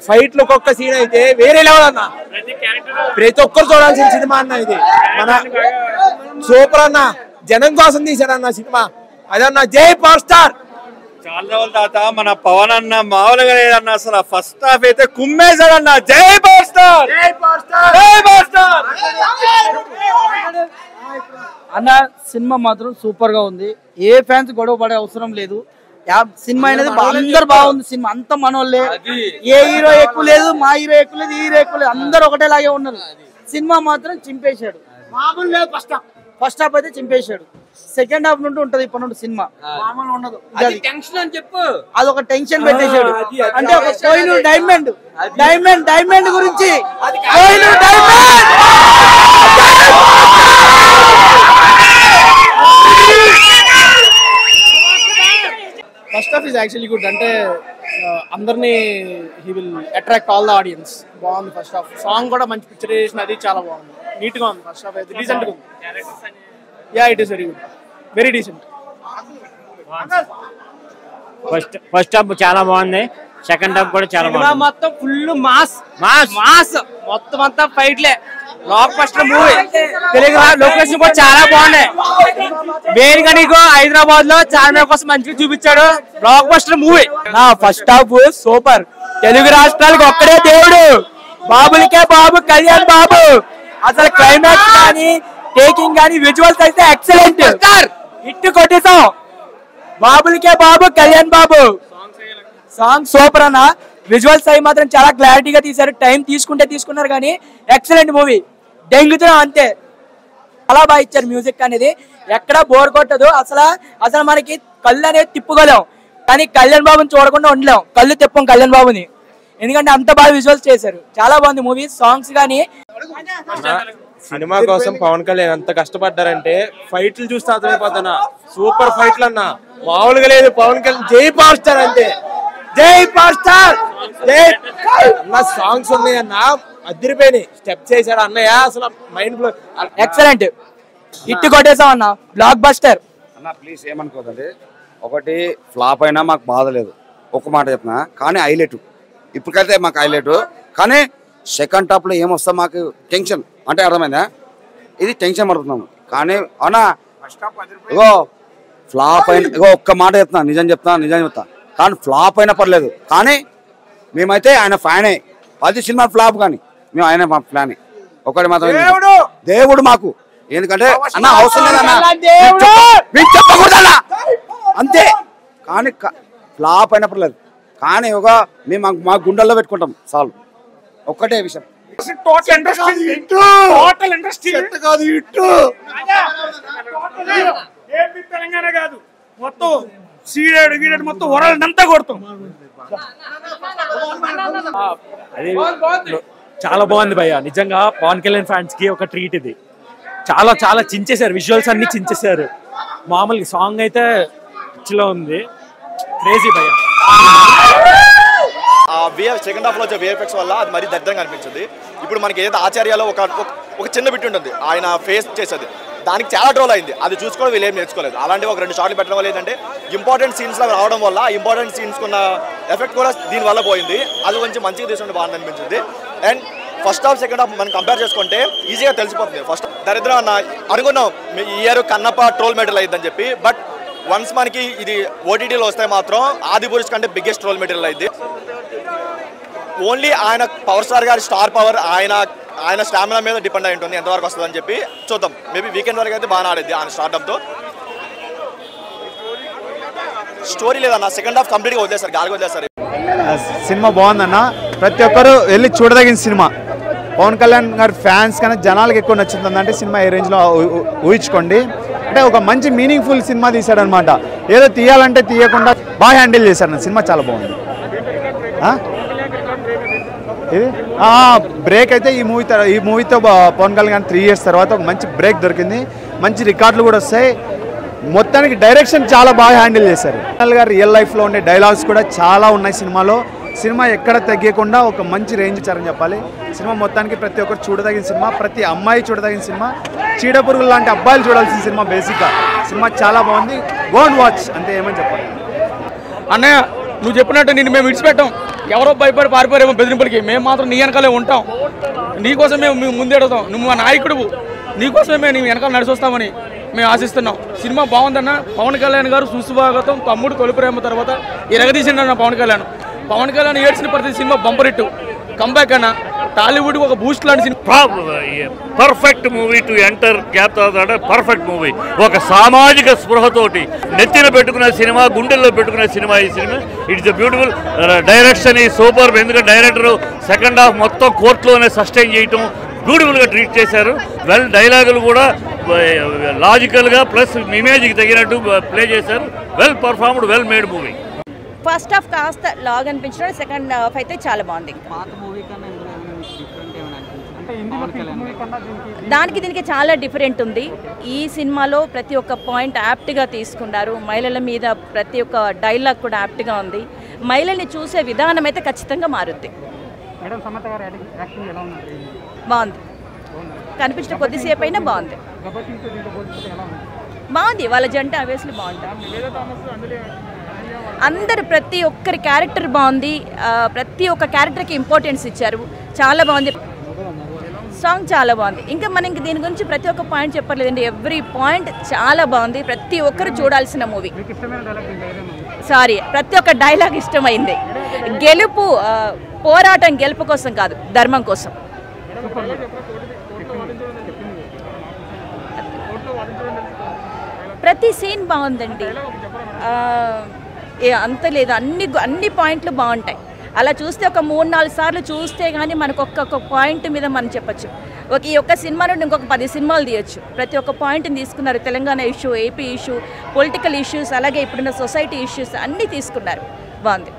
ఫైట్లు ఒక్కొక్క సీన్ అయితే వేరే లెవెల్ అన్న. ప్రతి ఒక్కరు చూడాల్సిన సినిమా అన్న ఇది. మన సూపర్ అన్న, జనం కోసం తీశారన్న సినిమా అదన్న. జై పవర్ స్టార్. చాలా రోజుల తర్వాత మన పవన్ అన్న మామూలుగా లేదన్న, అసలు ఫస్ట్ హాఫ్ అయితే కుమ్మేశాడన్న. జై పవర్ స్టార్, జై పవర్ స్టార్ అన్న. సినిమా మాత్రం సూపర్ గా ఉంది. ఏ ఫ్యాన్స్ గొడవ పడే అవసరం లేదు. సినిమా అనేది అందరు బాగుంది. సినిమా అంతా మనోళ్ళే. ఏ హీరో ఎక్కువ లేదు, మా హీరో ఎక్కువ లేదు, ఈ హీరో ఎక్కువ లేదు, అందరు ఒకటేలాగే ఉన్నారు. సినిమా మాత్రం చింపేశాడు. ఫస్ట్ హాఫ్ అయితే చింపేశాడు. సెకండ్ హాఫ్ నుండి ఉంటది ఇప్పటి నుండి సినిమా మామూలు ఉండదు. అదొక టెన్షన్ పెట్టేశాడు. అంటే ఒక కోహినూర్ డైమండ్ డైమండ్ డైమండ్ గురించి Kohinoor diamond first half is actually good. అంటే అందరినీ he will attract all the audience. బాగుంది ఫస్ట్ హాఫ్. సాంగ్ కూడా మంచి పిక్చరైజేషన్, అది చాలా బాగుంది. నీట్ గా ఉంది ఫస్ట్ హాఫ్ అయితే. డీసెంట్ గా ఉంది. Yeah, it is very good, very decent. First half చాలా బాగుంది. సెకండ్ హాఫ్ కూడా చాలా బాగుంది. మొత్తం ఫుల్ మాస్ మాస్ మాస్ మొత్తం అంతా ఫైట్లే. Block buster movie. Telugu location కూడా చాలా బాగున్నాయి. వేరుగా నీకు హైదరాబాద్ లో చార్మినార్ కోసం మంచిగా చూపించాడు. Black buster movie. నా ఫస్ట్ హాఫ్ సూపర్. తెలుగు రాష్ట్రాలకు ఒక్కడే దేవుడు, బాబులకే బాబు, కళ్యాణ్ బాబు. అసలు క్లైమాక్స్ కానీ టేకింగ్ కానీ విజువల్స్ అయితే ఎక్సలెంట్. హిట్ కొట్టేసాం. బాబులకే బాబు, కళ్యాణ్ బాబు. సాంగ్ సూపర్ అన్న. విజువల్స్ అవి మాత్రం చాలా క్లారిటీగా తీశారు. టైం తీసుకున్నారు కానీ ఎక్సలెంట్ మూవీ. డెంగుతున్నాం అంతే. చాలా బాగా ఇచ్చారు. మ్యూజిక్ అనేది ఎక్కడా బోర్ కొట్టదు. అసలు మనకి కళ్ళు అనేది తిప్పుకోలేం, కానీ కళ్యాణ్ బాబుని చూడకుండా ఉండలేం. కళ్ళు తిప్పం కళ్యాణ్ బాబుని, ఎందుకంటే అంత బాగా విజువల్స్ చేశారు. చాలా బాగుంది మూవీ. సాంగ్స్ కానీ సినిమా కోసం పవన్ కళ్యాణ్ ఎంత కష్టపడ్డారంటే ఫైట్లు చూస్తే అర్థమైపోతున్నా. సూపర్ ఫైట్లు అన్న, మామూలుగా లేదు. పవన్ కళ్యాణ్ జై పవర్ స్టార్ అంతే. జై పవర్ స్టార్. జై అన్న. సాంగ్స్ ఉన్నాయి అన్న, అదిరిపోయినాయి. స్టెప్ చేశాడు అన్నయ్య, అసలు మైండ్ బ్లో. ఎక్సలెంట్. హిట్ కొట్టేసాం అన్న. బ్లాక్ బస్టర్ అన్న. ప్లీజ్ ఏమనుకోదండి. ఒకటి ఫ్లాప్ అయినా మాకు బాధ లేదు, ఒక మాట చెప్పిన. కానీ హైలైట్ ఇప్పటికైతే మాకు హైలైట్. కానీ సెకండ్ హాఫ్ లో ఏమొస్తా మాకు టెన్షన్. అంటే అర్థమైందా? ఇది టెన్షన్ పడుతున్నాము. కానీ అవునా, ఇగో ఫ్లాప్ అయిన, ఇగో ఒక్క మాట చెప్తున్నా, నిజం చెప్తా. కానీ ఫ్లాప్ అయినా పర్లేదు, కానీ మేమైతే ఆయన ఫ్యానే. 10 సినిమా ఫ్లాప్ కానీ మేము ఆయన మా ఫ్యానే. ఒకటి మాత్రం దేవుడు మాకు. ఎందుకంటే అన్న అవసరం లేదన్నా, చెప్పకూడదన్నా అంతే. కానీ ఫ్లాప్ అయినా పర్లేదు, కానీ ఒక మేము మా గుండెల్లో పెట్టుకుంటాం చాలు. ఒక్కటే విషయం. తెలంగాణ కాదు, మొత్తం సీడెడ్ గీడెడ్ మొత్తం వరల్డ్ అంతా కొడతాం. అది చాలా బాగుంది భయ్య. నిజంగా పవన్ కళ్యాణ్ ఫ్యాన్స్ కి ఒక ట్రీట్ ఇది. చాలా చాలా చించేశారు. విజువల్స్ అన్ని చించేశారు. మామూలుగా సాంగ్ అయితే పిచ్చిలో ఉంది. క్రేజీ భయ్య. సెకండ్ హాఫ్ లో వచ్చే విఎఫ్ఎక్స్ వల్ల అది మరీ దరిద్రంగా అనిపించింది. ఇప్పుడు మనకి ఏదైతే ఆచార్యాలో ఒక చిన్న బిట్ ఉంటుంది, ఆయన ఫేస్ చేసేది, దానికి చాలా ట్రోల్ అయింది. అది చూసుకోవడం వీళ్ళు ఏం నేర్చుకోలేదు. అలాంటివి ఒక 2 షాట్లు పెట్టడం వల్ల ఏంటంటే ఇంపార్టెంట్ సీన్స్ లాగా రావడం వల్ల ఇంపార్టెంట్ సీన్స్ ఉన్న ఎఫెక్ట్ కూడా దీని వల్ల పోయింది. అది కొంచెం మంచిగా తీసుకుంటే బాగుంది అనిపించింది. And first half second half మనం కంపేర్ చేసుకుంటే ఈజీగా తెలిసిపోతుంది. ఫస్ట్ దరిద్రం అన్న అనుకున్నాం ఈ ఇయర్ కన్నప్ప ట్రోల్ మెటీరియల్ అయిందని చెప్పి. బట్ వన్స్ మనకి ఇది ఓటీటీలో వస్తే మాత్రం ఆదిపురుష్ కంటే బిగ్గెస్ట్ ట్రోల్ మెటీరియల్ అయింది. ఓన్లీ ఆయన పవర్ స్టార్ గారి స్టార్ పవర్, ఆయన స్టామినా మీద డిపెండ్ అయి ఉంటుంది ఎంతవరకు వస్తుందని చెప్పి. చూద్దాం. మేబీ వీకెండ్ వరకు అయితే బాగా ఆడేది ఆయన స్టార్టప్తో. స్టోరీ లేదన్న. సెకండ్ హాఫ్ కంప్లీట్గా వదిలేస్తారు, గాలికి వదిలేస్తారు. సినిమా బాగుందన్న. ప్రతి ఒక్కరు వెళ్ళి చూడదగిన సినిమా. పవన్ కళ్యాణ్ గారి ఫ్యాన్స్ కన్నా జనాలకు ఎక్కువ నచ్చుతుందంటే సినిమా ఏ రేంజ్లో ఊహించుకోండి. అంటే ఒక మంచి మీనింగ్ఫుల్ సినిమా తీశాడనమాట. ఏదో తీయాలంటే తీయకుండా బాగా హ్యాండిల్ చేశాడు. సినిమా చాలా బాగుంది. ఇది బ్రేక్ అయితే ఈ మూవీతో పవన్ కళ్యాణ్ 3 years తర్వాత ఒక మంచి బ్రేక్ దొరికింది. మంచి రికార్డులు కూడా వస్తాయి. మొత్తానికి డైరెక్షన్ చాలా బాగా హ్యాండిల్ చేశారు. కళ్యాణ్ గారు రియల్ లైఫ్లో ఉండే డైలాగ్స్ కూడా చాలా ఉన్నాయి సినిమాలో. సినిమా ఎక్కడ తగ్గకుండా ఒక మంచి రేంజ్ ఇచ్చారని చెప్పాలి. సినిమా మొత్తానికి ప్రతి ఒక్కరు చూడదగిన సినిమా, ప్రతి అమ్మాయి చూడదగిన సినిమా, చీడపురుగులు లాంటి అబ్బాయిలు చూడాల్సిన సినిమా. బేసిక్గా సినిమా చాలా బాగుంది. గో అండ్ వాచ్ అంతే, ఏమని చెప్పాలి. అన్నయ్య నువ్వు చెప్పినట్టు నిన్ను మేము విడిచిపెట్టాం. ఎవరో భయపడి పారిపోయారేమో బెదిరింపులకి, మేము మాత్రం నీ వెనకాలే ఉంటాం, నీకోసమే మేము ముందే అడుగుతాం, నువ్వు మా నాయకుడు, నీకోసమే మేము నీ వెనకాల నడిచొస్తామని మేము ఆశిస్తున్నాం. సినిమా బాగుందన్న. పవన్ కళ్యాణ్ గారు సుస్వాగతం, తమ్ముడు తొలి ప్రేమ తర్వాత ఎరగదీసిండన్న పవన్ కళ్యాణ్. పవన్ కళ్యాణ్ ఏడ్చిన ప్రతి సినిమా బంపర్ హిట్, కంబ్యాక్ అన్న. టాలీవుడ్ ఒక బూస్ట్ లాంటి cinema. Perfect movie to enter gap తర్వాత పర్ఫెక్ట్ మూవీ. ఒక సామాజిక స్పృహతోటి నెత్తిన పెట్టుకునే సినిమా, గుండెల్లో పెట్టుకునే సినిమా ఈ సినిమా. It's beautiful. డైరెక్షన్ ఈ సూపర్. ఎందుకంటే డైరెక్టర్ సెకండ్ హాఫ్ మొత్తం కోర్టులోనే సస్టైన్ చేయటం బ్యూటిఫుల్గా ట్రీట్ చేశారు. వెల్ డైలాగులు కూడా లాజికల్గా ప్లస్ ఇమేజ్కి తగినట్టు ప్లే చేశారు. Well performed, well made movie. First half కాస్త లాగ్ అనిపించిన, సెకండ్ హాఫ్ అయితే చాలా బాగుంది. దానికి దీనికి చాలా డిఫరెంట్ ఉంది. ఈ సినిమాలో ప్రతి ఒక్క పాయింట్ యాప్ట్గా తీసుకున్నారు. మహిళల మీద ప్రతి ఒక్క డైలాగ్ కూడా యాప్ట్గా ఉంది. మహిళల్ని చూసే విధానం అయితే ఖచ్చితంగా మారుద్ది. బాగుంది. కనిపించిన కొద్దిసేపు అయినా బాగుంది. బాగుంది. వాళ్ళ జంట అవేస్లు బాగుంటుంది. అందరు ప్రతి ఒక్కరి క్యారెక్టర్ బాగుంది. ప్రతి ఒక్క క్యారెక్టర్కి ఇంపార్టెన్స్ ఇచ్చారు. చాలా బాగుంది. సాంగ్ చాలా బాగుంది. ఇంకా మనకి దీని గురించి ప్రతి ఒక్క పాయింట్ చెప్పలేదండి. ఎవ్రీ పాయింట్ చాలా బాగుంది. ప్రతి ఒక్కరు చూడాల్సిన మూవీ. సారీ, ప్రతి ఒక్క డైలాగ్ ఇష్టమైంది. గెలుపు పోరాటం గెలుపు కోసం కాదు, ధర్మం కోసం. ప్రతి సీన్ బాగుందండి. అంత లేదు, అన్ని పాయింట్లు బాగుంటాయి. అలా చూస్తే ఒక 3-4 సార్లు చూస్తే కానీ మనకు ఒక్కొక్క పాయింట్ మీద మనం చెప్పచ్చు. ఈ ఒక్క సినిమా నుండి ఇంకొక 10 సినిమాలు తీయచ్చు. ప్రతి ఒక్క పాయింట్ని తీసుకున్నారు. Telangana issue, AP issue, political issues, అలాగే ఇప్పుడున్న సొసైటీ ఇష్యూస్ అన్నీ తీసుకున్నారు. బాగుంది.